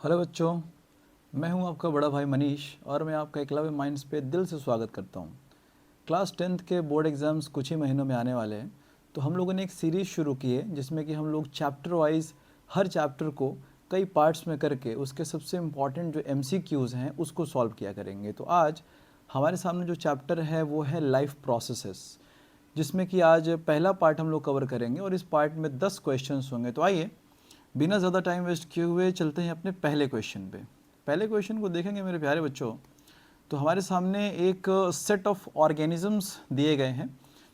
Hello बच्चों, मैं हूं आपका बड़ा भाई मनीष और मैं आपका एकलव्य माइंड्स पे दिल से स्वागत करता हूं। क्लास 10th के बोर्ड एग्ज़ाम्स कुछ ही महीनों में आने वाले हैं, तो हम लोगों ने एक सीरीज़ शुरू की है जिसमें कि हम लोग चैप्टर वाइज हर चैप्टर को कई पार्ट्स में करके उसके सबसे इम्पॉर्टेंट जो MCQs हैं उसको सॉल्व किया करेंगे। तो आज हमारे सामने जो चैप्टर है वो है लाइफ प्रोसेसेस, जिसमें कि आज पहला पार्ट हम लोग कवर करेंगे और इस पार्ट में 10 क्वेश्चंस होंगे। तो आइए बिना ज़्यादा टाइम वेस्ट किए हुए चलते हैं अपने पहले क्वेश्चन पे। पहले क्वेश्चन को देखेंगे मेरे प्यारे बच्चों, तो हमारे सामने एक सेट ऑफ ऑर्गेनिजम्स दिए गए हैं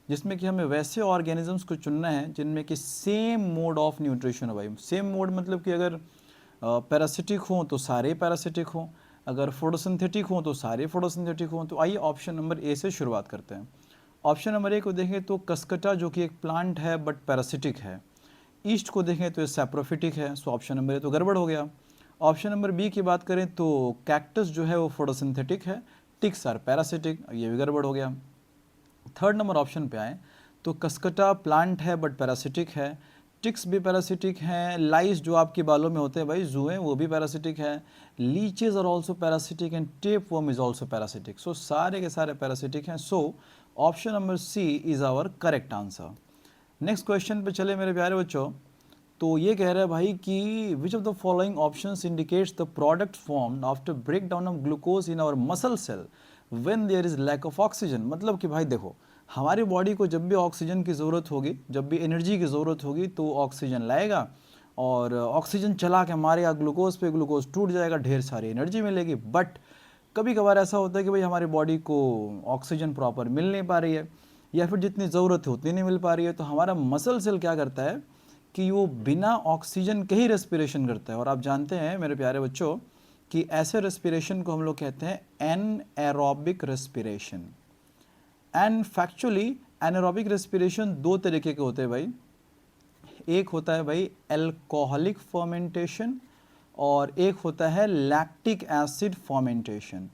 जिसमें कि हमें वैसे ऑर्गेनिजम्स को चुनना है जिनमें कि सेम मोड ऑफ न्यूट्रिशन हो। भाई सेम मोड मतलब कि अगर पैरासिटिक हों तो सारे पैरासिटिक हों, अगर फोटोसिंथेटिक हों तो सारे फोटोसिंथेटिक हों। तो आइए ऑप्शन नंबर ए से शुरुआत करते हैं। ऑप्शन नंबर ए को देखें तो कस्कटा जो कि एक प्लांट है बट पैरासिटिक है। ईस्ट को देखें तो ये सैप्रोफिटिक है, सो ऑप्शन नंबर ए तो गड़बड़ हो गया। ऑप्शन नंबर बी की बात करें तो कैक्टस जो है वो फोटोसिंथेटिक है, टिक्स आर पैरासिटिक, ये भी गड़बड़ हो गया। थर्ड नंबर ऑप्शन पे आए तो कस्कटा प्लांट है बट पैरासिटिक है, टिक्स भी पैरासिटिक हैं, लाइस जो आपके बालों में होते हैं भाई जुएं वो भी पैरासिटिक है, leeches are also parasitic and tapeworm is also parasitic. So सारे के सारे पैरासिटिक हैं। So option number C is our correct answer. Next question पे चले मेरे प्यारे बच्चों, तो ये कह रहा है भाई कि which of the following options indicates the product formed after break down of glucose in our muscle cell when there is lack of oxygen. मतलब कि भाई देखो, हमारी बॉडी को जब भी ऑक्सीजन की ज़रूरत होगी, जब भी एनर्जी की ज़रूरत होगी तो ऑक्सीजन लाएगा और ऑक्सीजन चला के मारेगा ग्लूकोज पे, ग्लूकोज टूट जाएगा, ढेर सारी एनर्जी मिलेगी। बट कभी कभार ऐसा होता है कि भाई हमारी बॉडी को ऑक्सीजन प्रॉपर मिल नहीं पा रही है या फिर जितनी ज़रूरत है उतनी नहीं मिल पा रही है, तो हमारा मसल सेल क्या करता है कि वो बिना ऑक्सीजन के ही रेस्पिरेशन करता है। और आप जानते हैं मेरे प्यारे बच्चों कि ऐसे रेस्पिरेशन को हम लोग कहते हैं anaerobic respiration. And factually anaerobic respiration दो तरीके के होते हैं भाई। एक होता है भाई एल्कोहलिक फर्मेंटेशन और एक होता है लैक्टिक एसिड फर्मेंटेशन।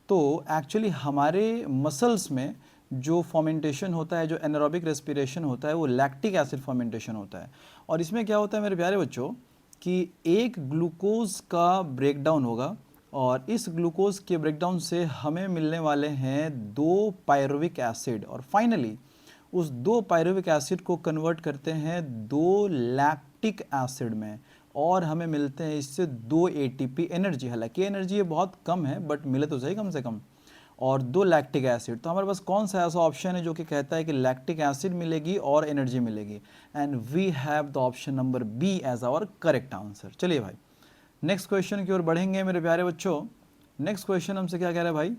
तो एक्चुअली हमारे मसल्स में जो फर्मेंटेशन होता है, जो एनारोबिक रेस्पिरेशन होता है, वो लैक्टिक एसिड फर्मेंटेशन होता है। और इसमें क्या होता है मेरे प्यारे बच्चों कि एक ग्लूकोज का ब्रेकडाउन होगा और इस ग्लूकोज के ब्रेकडाउन से हमें मिलने वाले हैं दो पायरुविक एसिड और फाइनली उस दो पायरुविक एसिड को कन्वर्ट करते हैं दो लैक्टिक एसिड में और हमें मिलते हैं इससे दो ATP एनर्जी। हालांकि एनर्जी ये बहुत कम है बट मिले तो सही कम से कम, और दो लैक्टिक एसिड। तो हमारे पास कौन सा ऐसा ऑप्शन है जो कि कहता है कि लैक्टिक एसिड मिलेगी और एनर्जी मिलेगी? And we have the option number B as our correct answer. चलिए भाई नेक्स्ट क्वेश्चन की ओर बढ़ेंगे मेरे प्यारे बच्चों। नेक्स्ट क्वेश्चन हमसे क्या कह रहा है भाई,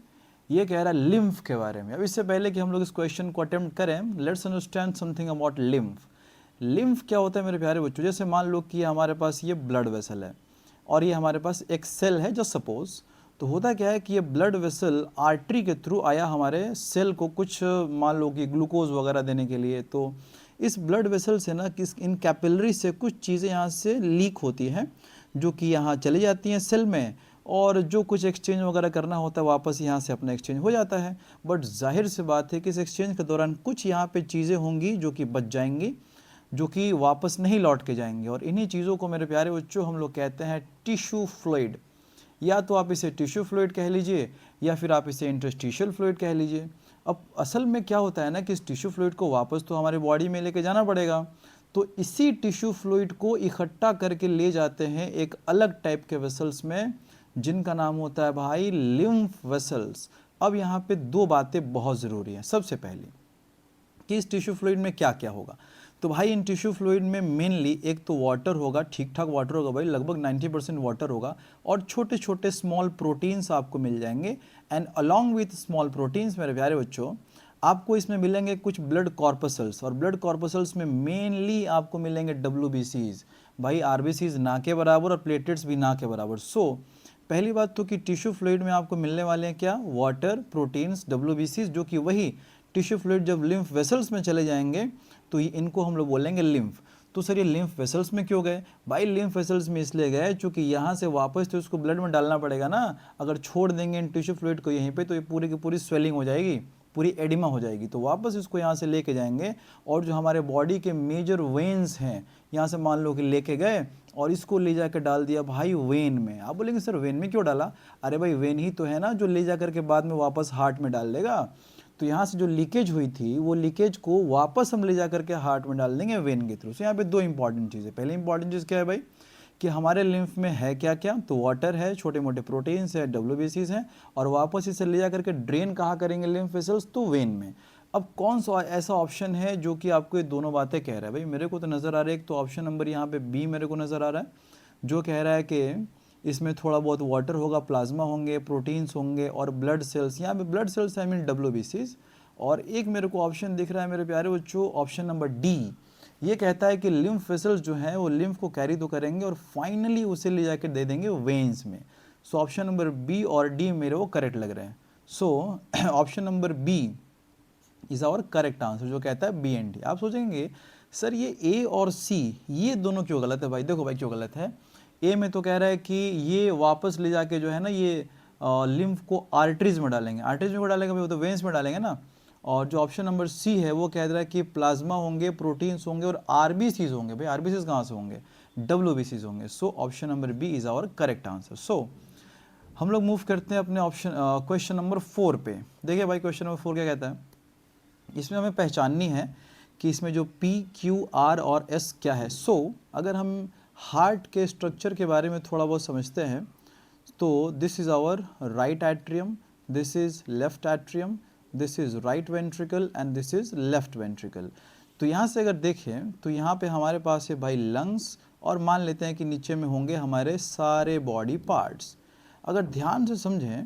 ये कह रहा है लिम्फ के बारे में। अब इससे पहले कि हम लोग इस क्वेश्चन को अटेम्प्ट करें, let's understand something about lymph. Lymph क्या होता है मेरे प्यारे बच्चों? जैसे मान लो कि हमारे पास ये ब्लड वेसल है और ये हमारे पास एक सेल है जस्ट सपोज। तो होता क्या है कि ये ब्लड वेसल आर्टरी के थ्रू आया हमारे सेल को कुछ मान लो कि ग्लूकोज वगैरह देने के लिए। तो इस ब्लड वेसल से ना किस इन कैपिलरी से कुछ चीज़ें यहाँ से लीक होती हैं जो कि यहाँ चली जाती हैं सेल में, और जो कुछ एक्सचेंज वगैरह करना होता है वापस यहाँ से अपना एक्सचेंज हो जाता है। बट जाहिर सी बात है कि इस एक्सचेंज के दौरान कुछ यहाँ पे चीज़ें होंगी जो कि बच जाएंगी, जो कि वापस नहीं लौट के जाएंगे। और इन्हीं चीज़ों को मेरे प्यारे बच्चों हम लोग कहते हैं टिश्यू फ्लूइड। या तो आप इसे टिश्यू फ्लूइड कह लीजिए या फिर आप इसे इंटरस्टिशियल फ्लूइड कह लीजिए। अब असल में क्या होता है ना कि इस टिश्यू फ्लूइड को वापस तो हमारी बॉडी में लेके जाना पड़ेगा, तो इसी टिश्यू फ्लूइड को इकट्ठा करके ले जाते हैं एक अलग टाइप के वेसल्स में जिनका नाम होता है भाई लिम्फ वेसल्स। अब यहाँ पे दो बातें बहुत ज़रूरी हैं। सबसे पहली कि इस टिश्यू फ्लूइड में क्या क्या होगा, तो भाई इन टिश्यू फ्लूइड में मेनली एक तो वाटर होगा, ठीक ठाक वाटर होगा भाई, लगभग 90% वाटर होगा, और छोटे छोटे स्मॉल प्रोटीन्स आपको मिल जाएंगे। And along with small proteins मेरे प्यारे बच्चों आपको इसमें मिलेंगे कुछ ब्लड कॉर्पसल्स, और ब्लड कॉर्पसल्स में मेनली आपको मिलेंगे WBCs। भाई RBCs ना के बराबर और प्लेटलेट्स भी ना के बराबर। सो पहली बात तो कि टिश्यू फ्लूइड में आपको मिलने वाले हैं क्या, वाटर, प्रोटीन्स, WBCs, जो कि वही टिश्यू फ्लूइड जब लिम्फ वेसल्स में चले जाएंगे तो इनको हम लोग बोलेंगे लिम्फ। तो सर ये लिम्फ वेसल्स में क्यों गए भाई? लिम्फ वेसल्स में इसलिए गए क्योंकि यहाँ से वापस तो इसको ब्लड में डालना पड़ेगा ना। अगर छोड़ देंगे इन टिश्यू फ्लूइड को यहीं पे तो ये पूरी की पूरी स्वेलिंग हो जाएगी, पूरी एडिमा हो जाएगी। तो वापस इसको यहाँ से लेके जाएंगे और जो हमारे बॉडी के मेजर वेन्स हैं यहाँ से मान लो कि लेके गए और इसको ले जाकर डाल दिया भाई वेन में। आप बोलेंगे सर वेन में क्यों डाला? अरे भाई वेन ही तो है ना जो ले जाकर के बाद में वापस हार्ट में डाल देगा। तो यहाँ से जो लीकेज हुई थी वो लीकेज को वापस हम ले जाकर के हार्ट में डाल देंगे वेन के थ्रू। सो यहाँ पे दो इंपॉर्टेंट चीज़ें। पहले इंपॉर्टेंट चीज़ क्या है भाई कि हमारे लिम्फ में है क्या क्या, तो वाटर है, छोटे मोटे प्रोटीन्स है, डब्ल्यूबीसीज हैं, और वापस इसे ले जाकर के ड्रेन कहाँ करेंगे लिम्फ वेसल्स, तो वेन में। अब कौन सा ऐसा ऑप्शन है जो कि आपको ये दोनों बातें कह रहा है? भाई मेरे को तो नज़र आ रहा है एक तो ऑप्शन नंबर यहाँ पे बी मेरे को नज़र आ रहा है, जो कह रहा है कि इसमें थोड़ा बहुत वाटर होगा, प्लाज्मा होंगे, प्रोटीन्स होंगे और ब्लड सेल्स। यहाँ पे ब्लड सेल्स आई मीन डब्ल्यूबीसीज। और एक मेरे को ऑप्शन दिख रहा है मेरे प्यारे बच्चों, ऑप्शन नंबर डी, ये कहता है कि लिम्फ वेसल्स जो हैं वो लिम्फ को कैरी तो करेंगे और फाइनली उसे ले जाकर दे देंगे वेन्स में। सो ऑप्शन नंबर बी और डी मेरे को करेक्ट लग रहे हैं। So option number B is our correct answer, जो कहता है बी एंड डी। आप सोचेंगे सर ये ए और सी ये दोनों क्यों गलत है? भाई देखो भाई क्यों गलत है। ए में तो कह रहा है कि ये वापस ले जाके जो है ना ये लिम्फ को आर्टरीज में डालेंगे। आर्टरीज में डालेंगे भाई, वो तो वेन्स में डालेंगे ना। और जो ऑप्शन नंबर सी है वो कह रहा है कि प्लाज्मा होंगे, प्रोटीन्स होंगे और आरबीसीज होंगे। भाई आरबीसीज कहाँ से होंगे? डब्ल्यूबीसीज होंगे। So option number B is our correct answer. So हम लोग मूव करते हैं अपने ऑप्शन क्वेश्चन नंबर 4 पे। देखिए भाई क्वेश्चन नंबर 4 क्या कहता है, इसमें हमें पहचाननी है कि इसमें जो पी क्यू आर और एस क्या है। सो अगर हम हार्ट के स्ट्रक्चर के बारे में थोड़ा बहुत समझते हैं तो this is our right atrium, this is left atrium, this is right ventricle and this is left ventricle. तो यहाँ से अगर देखें तो यहाँ पे हमारे पास है भाई लंग्स, और मान लेते हैं कि नीचे में होंगे हमारे सारे बॉडी पार्ट्स। अगर ध्यान से समझें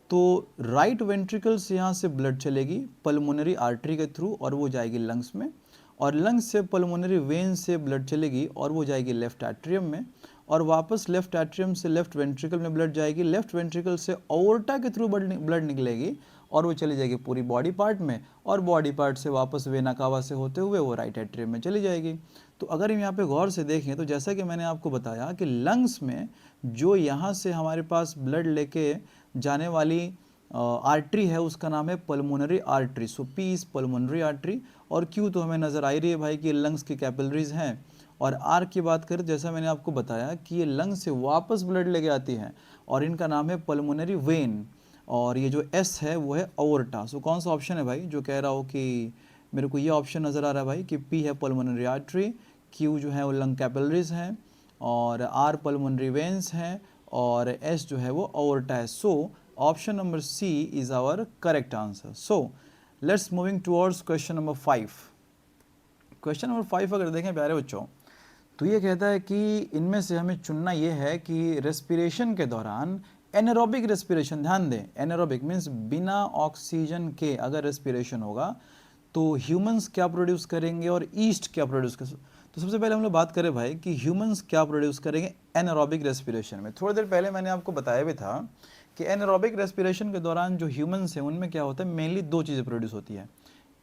तो राइट वेंट्रिकल से यहाँ से ब्लड चलेगी पल्मोनरी आर्टरी के थ्रू और वो जाएगी लंग्स में, और लंग्स से पल्मोनरी वेन से ब्लड चलेगी और वो जाएगी लेफ्ट एट्रियम में, और वापस लेफ्ट एट्रियम से लेफ्ट वेंट्रिकल में ब्लड जाएगी, लेफ्ट वेंट्रिकल से ओर्टा के थ्रू ब्लड निकलेगी और वो चली जाएगी पूरी बॉडी पार्ट में, और बॉडी पार्ट से वापस वेना कावा से होते हुए वो राइट एट्रियम में चली जाएगी। तो अगर हम यहाँ पे गौर से देखें तो जैसा कि मैंने आपको बताया कि लंग्स में जो यहाँ से हमारे पास ब्लड लेके जाने वाली आर्टरी है उसका नाम है pulmonary artery. So P is pulmonary artery, और क्यू तो हमें नज़र आ ही रही है भाई कि लंग्स की कैपिलरीज हैं। और आर की बात करें जैसा मैंने आपको बताया कि ये लंग्स से वापस ब्लड लेके आती हैं और इनका नाम है पल्मोनरी वेन, और ये जो एस है वो है ओवर्टा। सो कौन सा ऑप्शन है भाई जो कह रहा हो कि मेरे को ये ऑप्शन नज़र आ रहा है भाई कि पी है पल्मोनरी आर्टरी, क्यू जो है वो लंग कैपिलरीज हैं, और आर पल्मोनरी वेन्स हैं, और एस जो है वो ओवर्टा है। So option number C is our correct answer. So let's moving towards question number 5। Question number 5 अगर देखें प्यारे बच्चों तो ये कहता है कि इनमें से हमें चुनना ये है कि रेस्पिरेशन के दौरान एनारोबिक रेस्पिरेशन, ध्यान दें एनारोबिक मीन्स बिना ऑक्सीजन के अगर रेस्पिरेशन होगा तो ह्यूमंस क्या प्रोड्यूस करेंगे और ईस्ट क्या प्रोड्यूस कर। तो सबसे पहले हम लोग बात करें भाई कि ह्यूमंस क्या प्रोड्यूस करेंगे एनारोबिक रेस्पिरेशन में। थोड़ी देर पहले मैंने आपको बताया भी था कि एनारोबिक रेस्पिरेशन के दौरान जो ह्यूमंस हैं उनमें क्या होता है, मेनली दो चीज़ें प्रोड्यूस होती है।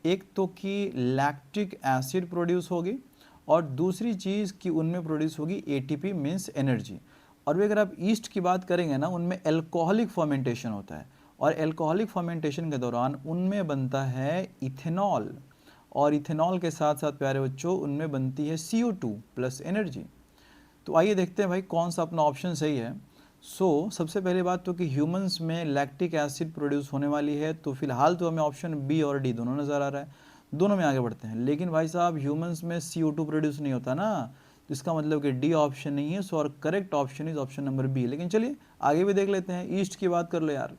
एक तो कि लैक्टिक एसिड प्रोड्यूस होगी, और दूसरी चीज़ कि उनमें प्रोड्यूस होगी एटीपी मीन्स एनर्जी। और भी अगर आप ईस्ट की बात करेंगे ना उनमें एल्कोहलिक फर्मेंटेशन होता है, और एल्कोहलिक फर्मेंटेशन के दौरान उनमें बनता है इथेनॉल, और इथेनॉल के साथ साथ प्यारे बच्चों उनमें बनती है CO2 प्लस एनर्जी। तो आइए देखते हैं भाई कौन सा अपना ऑप्शन सही है। सबसे पहली बात तो कि ह्यूमंस में लैक्टिक एसिड प्रोड्यूस होने वाली है, तो फिलहाल तो हमें ऑप्शन बी और डी दोनों नज़र आ रहा है, दोनों में आगे बढ़ते हैं। लेकिन भाई साहब ह्यूमंस में CO2 प्रोड्यूस नहीं होता ना, तो इसका मतलब कि डी ऑप्शन नहीं है। सो और correct option is option number B. लेकिन चलिए आगे भी देख लेते हैं, ईस्ट की बात कर लो यार।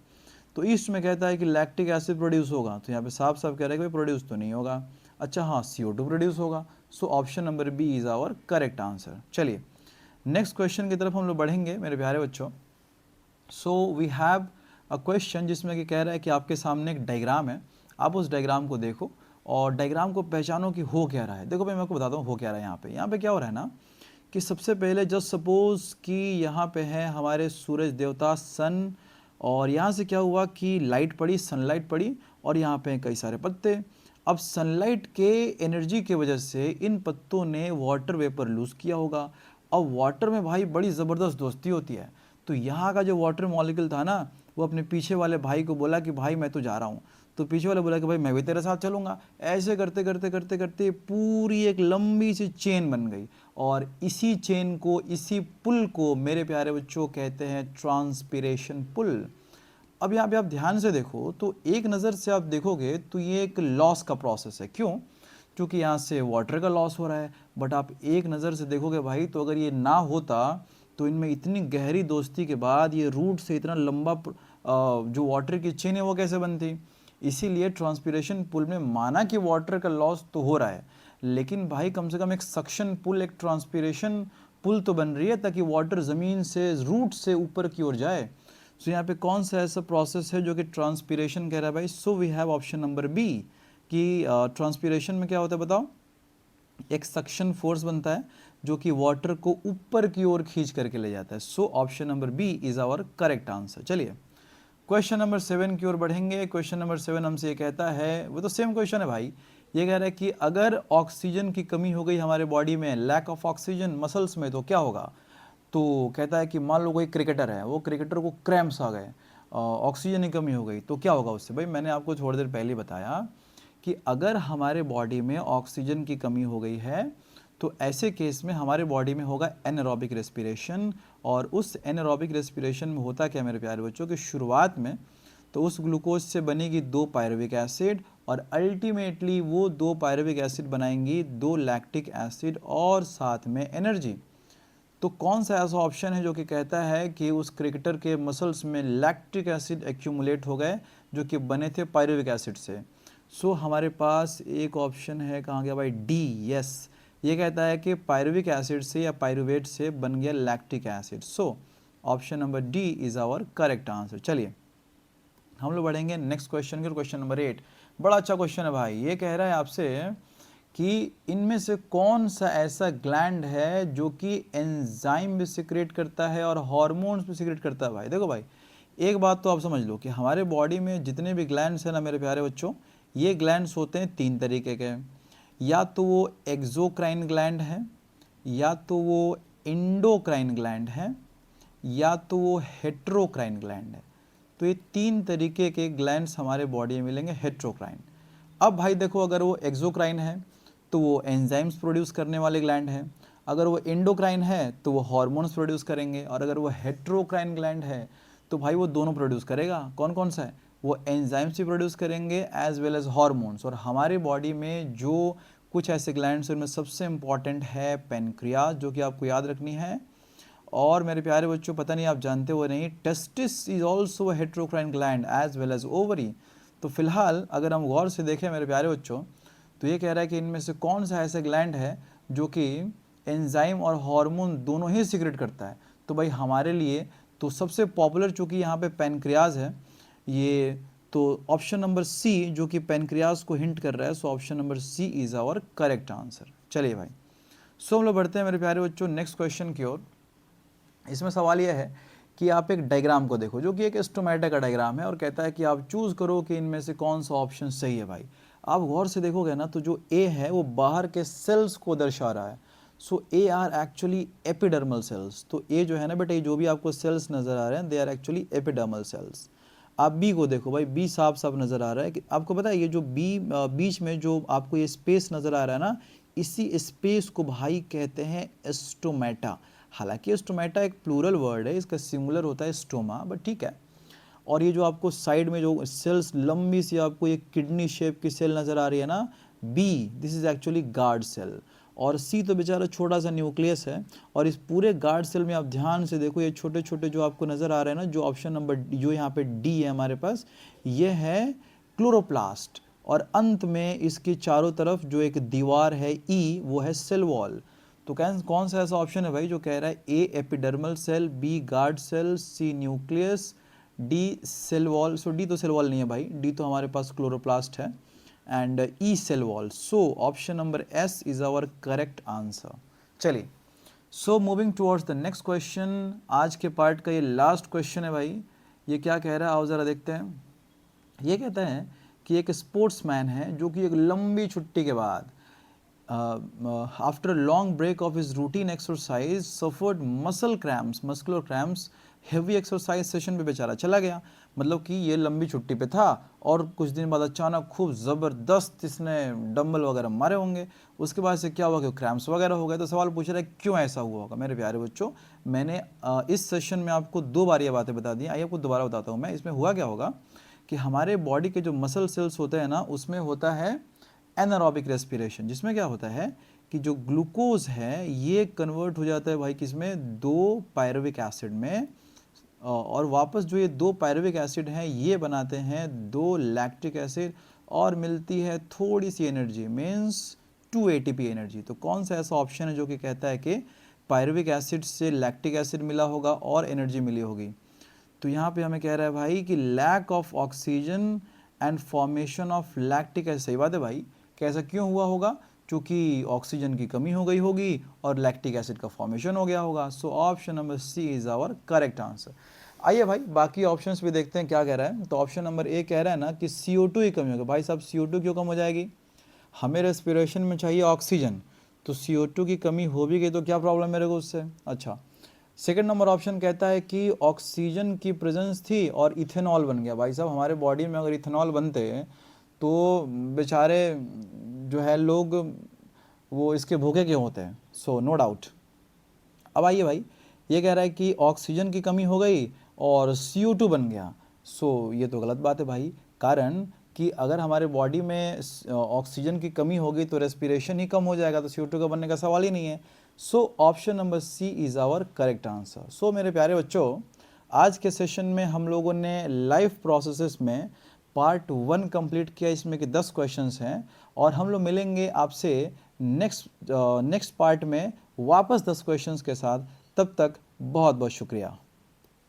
तो ईस्ट में कहता है कि लैक्टिक एसिड प्रोड्यूस होगा, तो यहाँ पे साफ साफ कह रहा है कि भाई प्रोड्यूस तो नहीं होगा। अच्छा हाँ CO2 प्रोड्यूस होगा। So option number B is our correct answer. चलिए नेक्स्ट क्वेश्चन की तरफ हम लोग बढ़ेंगे मेरे प्यारे बच्चों। So we have a question जिसमें कि कह रहा है कि आपके सामने एक डायग्राम है, आप उस डायग्राम को देखो और डायग्राम को पहचानो कि हो क्या रहा है। देखो भाई मैं आपको बताता हूँ हो क्या रहा है। यहाँ पे क्या हो रहा है ना कि सबसे पहले जस्ट सपोज कि यहाँ पे है हमारे सूरज देवता सन, और यहाँ से क्या हुआ कि लाइट पड़ी, सनलाइट पड़ी, और यहाँ पे कई सारे पत्ते। अब सनलाइट के एनर्जी की वजह से इन पत्तों ने वाटर वेपर लूज़ किया होगा। अब वाटर में भाई बड़ी ज़बरदस्त दोस्ती होती है, तो यहाँ का जो वाटर मॉलिक्यूल था ना वो अपने पीछे वाले भाई को बोला कि भाई मैं तो जा रहा हूँ। तो पीछे वाला बोला कि भाई मैं भी तेरे साथ चलूँगा। ऐसे करते करते करते करते पूरी एक लंबी सी चेन बन गई, और इसी चेन को, इसी पुल को मेरे प्यारे बच्चों कहते हैं ट्रांसपिरेशन पुल। अब यहाँ पे आप ध्यान से देखो तो एक नज़र से आप देखोगे तो ये एक लॉस का प्रोसेस है। क्यों? क्योंकि यहाँ से वाटर का लॉस हो रहा है। बट आप एक नज़र से देखोगे भाई, तो अगर ये ना होता तो इनमें इतनी गहरी दोस्ती के बाद ये रूट से इतना लंबा जो वाटर की चेन है वो कैसे बनती। इसीलिए ट्रांसपिरेशन पुल में माना कि वाटर का लॉस तो हो रहा है, लेकिन भाई कम से कम एक सक्शन पुल, एक ट्रांसपिरेशन पुल तो बन रही है, ताकि वाटर ज़मीन से, रूट से ऊपर की ओर जाए। सो यहाँ पे कौन सा ऐसा प्रोसेस है जो कि ट्रांसपिरेशन कह रहा है भाई? So we have option number B कि ट्रांसपिरेशन में क्या होता है बताओ? एक सक्शन फोर्स बनता है जो कि वाटर को ऊपर की ओर खींच करके ले जाता है। So option number B is our correct answer. चलिए क्वेश्चन नंबर 7 की ओर बढ़ेंगे। क्वेश्चन नंबर 7 हमसे ये कहता है, वो तो सेम क्वेश्चन है भाई। ये कह रहा है कि अगर ऑक्सीजन की कमी हो गई हमारे बॉडी में, लैक ऑफ ऑक्सीजन मसल्स में, तो क्या होगा? तो कहता है कि मान लो कोई क्रिकेटर है, वो क्रिकेटर को क्रैम्प्स आ गए, ऑक्सीजन की कमी हो गई, तो क्या होगा उससे? भाई मैंने आपको थोड़ी देर पहले बताया कि अगर हमारे बॉडी में ऑक्सीजन की कमी हो गई है तो ऐसे केस में हमारे बॉडी में होगा एनारोबिक रेस्पिरेशन। और उस एनारोबिक रेस्पिरेशन में होता क्या मेरे प्यारे बच्चों कि शुरुआत में तो उस ग्लूकोज से बनेगी 2 पायरुविक एसिड, और अल्टीमेटली वो 2 पायरुविक एसिड बनाएंगी 2 लैक्टिक एसिड और साथ में एनर्जी। तो कौन सा ऐसा ऑप्शन है जो कि कहता है कि उस क्रिकेटर के मसल्स में लैक्टिक एसिड एक्यूमुलेट हो गए जो कि बने थे पायरुविक एसिड से? सो हमारे पास एक ऑप्शन है, कहाँ गया भाई? डी। यस, ये कहता है कि पायरुविक एसिड से या पायरुवेट से बन गया lactic acid. So option number D is our correct answer. चलिए हम लोग बढ़ेंगे नेक्स्ट क्वेश्चन के, क्वेश्चन नंबर 8। बड़ा अच्छा क्वेश्चन है भाई। ये कह रहा है आपसे कि इनमें से कौन सा ऐसा ग्लैंड है जो कि एंजाइम भी सिक्रेट करता है और हार्मोन्स भी सिक्रेट करता है? भाई देखो भाई, एक बात तो आप समझ लो कि हमारे बॉडी में जितने भी ग्लैंड्स हैं ना मेरे प्यारे बच्चों, ये ग्लैंड्स होते हैं 3 तरीके के। या तो वो एक्सोक्राइन ग्लैंड है, या तो वो इंडोक्राइन ग्लैंड है, या तो वो हेट्रोक्राइन ग्लैंड है। तो ये 3 तरीके के ग्लैंड्स हमारे बॉडी में मिलेंगे हेट्रोक्राइन। अब भाई देखो, अगर वो एक्सोक्राइन है तो वो एंजाइम्स प्रोड्यूस करने वाले ग्लैंड है, अगर वो एंडोक्राइन है तो वो हार्मोन्स प्रोड्यूस करेंगे, और अगर वो हेट्रोक्राइन ग्लैंड है तो भाई वो दोनों प्रोड्यूस करेगा। कौन कौन सा है? वो एंजाइम्स भी प्रोड्यूस करेंगे एज वेल एज हार्मोन्स। और हमारे बॉडी में जो कुछ ऐसे ग्लैंड्स हैं उनमें सबसे इंपॉर्टेंट है पेनक्रियाज, जो कि आपको याद रखनी है। और मेरे प्यारे बच्चों, पता नहीं आप जानते हो नहीं, testis is also a heterocrine gland as well as ovary. तो फिलहाल अगर हम गौर से देखें मेरे प्यारे बच्चों, तो ये कह रहा है कि इनमें से कौन सा ऐसा ग्लैंड है जो कि एंजाइम और हार्मोन दोनों ही सिक्रेट करता है? तो भाई हमारे लिए तो सबसे पॉपुलर, चूँकि यहाँ पे पेनक्रियाज है ये, तो ऑप्शन नंबर सी जो कि पेनक्रियाज को हिंट कर रहा है, so option number C is our correct answer. चलिए भाई, सो हम लोग बढ़ते हैं मेरे प्यारे बच्चों नेक्स्ट क्वेश्चन की ओर। इसमें सवाल यह है कि आप एक डायग्राम को देखो जो कि एक स्टोमेटा का डायग्राम है, और कहता है कि आप चूज़ करो कि इनमें से कौन सा ऑप्शन सही है। भाई आप गौर से देखोगे ना, तो जो ए है वो बाहर के सेल्स को दर्शा रहा है। So A are actually epidermal cells. तो ए जो है ना बेटा, ये जो भी आपको सेल्स नज़र आ रहे हैं, they are actually epidermal cells. आप बी को देखो भाई, बी साफ साफ नज़र आ रहा है कि आपको पता है ये जो बी बीच में जो आपको ये स्पेस नज़र आ रहा है ना, इसी स्पेस को भाई कहते हैं स्टोमेटा। हालांकि स्टोमेटा एक प्लूरल वर्ड है, इसका सिंगुलर होता है स्टोमा, बट ठीक है। और ये जो आपको साइड में जो सेल्स लंबी सी आपको ये किडनी शेप की सेल नज़र आ रही है ना, B, this is actually guard cell. और सी तो बेचारा छोटा सा न्यूक्लियस है। और इस पूरे गार्ड सेल में आप ध्यान से देखो, ये छोटे छोटे जो आपको नज़र आ रहे हैं ना, जो ऑप्शन नंबर जो यहाँ पे डी है हमारे पास, ये है क्लोरोप्लास्ट। और अंत में इसकी चारों तरफ जो एक दीवार है ई, वो है सेल वॉल। तो कौन सा ऐसा ऑप्शन है भाई जो कह रहा है A epidermal cell, B guard cell, C nucleus, D cell wall? So D तो सेल वॉल नहीं है भाई, डी तो हमारे पास क्लोरोप्लास्ट है, and E cell wall. So option number S is our correct answer. चलिए, so moving towards the next question. आज के पार्ट का ये लास्ट क्वेश्चन है भाई। ये क्या कह रहा है आओ ज़रा देखते हैं। ये कहता है कि एक स्पोर्ट्समैन है जो कि एक लंबी छुट्टी के बाद after a long break of his routine exercise suffered muscular cramps heavy exercise session पे बेचारा चला गया। मतलब कि ये लंबी छुट्टी पे था और कुछ दिन बाद अचानक खूब ज़बरदस्त इसने डंबल वगैरह मारे होंगे, उसके बाद से क्या हुआ कि क्रैम्प्स वगैरह हो गए। तो सवाल पूछ रहा है क्यों ऐसा हुआ होगा। मेरे प्यारे बच्चों, मैंने इस सेशन में आपको 2 बार ये बातें बता दी, आइए आपको दोबारा बताता हूँ मैं। इसमें हुआ क्या होगा कि हमारे बॉडी के जो मसल सेल्स होते हैं ना, उसमें होता है एनारोबिक रेस्पिरेशन, जिसमें क्या होता है कि जो ग्लूकोज है ये कन्वर्ट हो जाता है भाई किसमें, 2 पायरुविक एसिड में, और वापस जो ये 2 पायरुविक एसिड हैं ये बनाते हैं 2 लैक्टिक एसिड और मिलती है थोड़ी सी एनर्जी, मीन्स 2 ATP एनर्जी। तो कौन सा ऐसा ऑप्शन है जो कि कहता है कि पायरुविक एसिड से लैक्टिक एसिड मिला होगा और एनर्जी मिली होगी। तो यहाँ पे हमें कह रहा है भाई कि lack of oxygen and formation of lactic acid. सही बात है भाई, कैसा क्यों हुआ होगा, क्योंकि ऑक्सीजन की कमी हो गई होगी और लैक्टिक एसिड का फॉर्मेशन हो गया होगा। So option number C is our correct answer. आइए भाई बाकी ऑप्शंस भी देखते हैं क्या कह रहा है। तो ऑप्शन नंबर ए कह रहा है ना कि CO2 की कमी होगी। भाई साहब CO2 क्यों कम हो जाएगी, हमें रेस्पिरेशन में चाहिए ऑक्सीजन, तो CO2 की कमी हो भी गई तो क्या प्रॉब्लम मेरे को उससे। अच्छा, सेकंड नंबर ऑप्शन कहता है कि ऑक्सीजन की प्रेजेंस थी और इथेनॉल बन गया। भाई साहब हमारे बॉडी में अगर इथेनॉल बनते तो बेचारे जो है लोग वो इसके भूखे क्यों होते हैं। So no doubt. अब आइए भाई, ये कह रहा है कि ऑक्सीजन की कमी हो गई और CO2 बन गया। सो ये तो गलत बात है भाई, कारण कि अगर हमारे बॉडी में ऑक्सीजन की कमी होगी तो रेस्पिरेशन ही कम हो जाएगा, तो CO2 का बनने का सवाल ही नहीं है। So option number C is our correct answer. So मेरे प्यारे बच्चों, आज के सेशन में हम लोगों ने लाइफ प्रोसेसेस में पार्ट 1 कंप्लीट किया, इसमें कि 10 क्वेश्चंस हैं और हम लोग मिलेंगे आपसे नेक्स्ट पार्ट में वापस 10 क्वेश्चंस के साथ। तब तक बहुत बहुत शुक्रिया।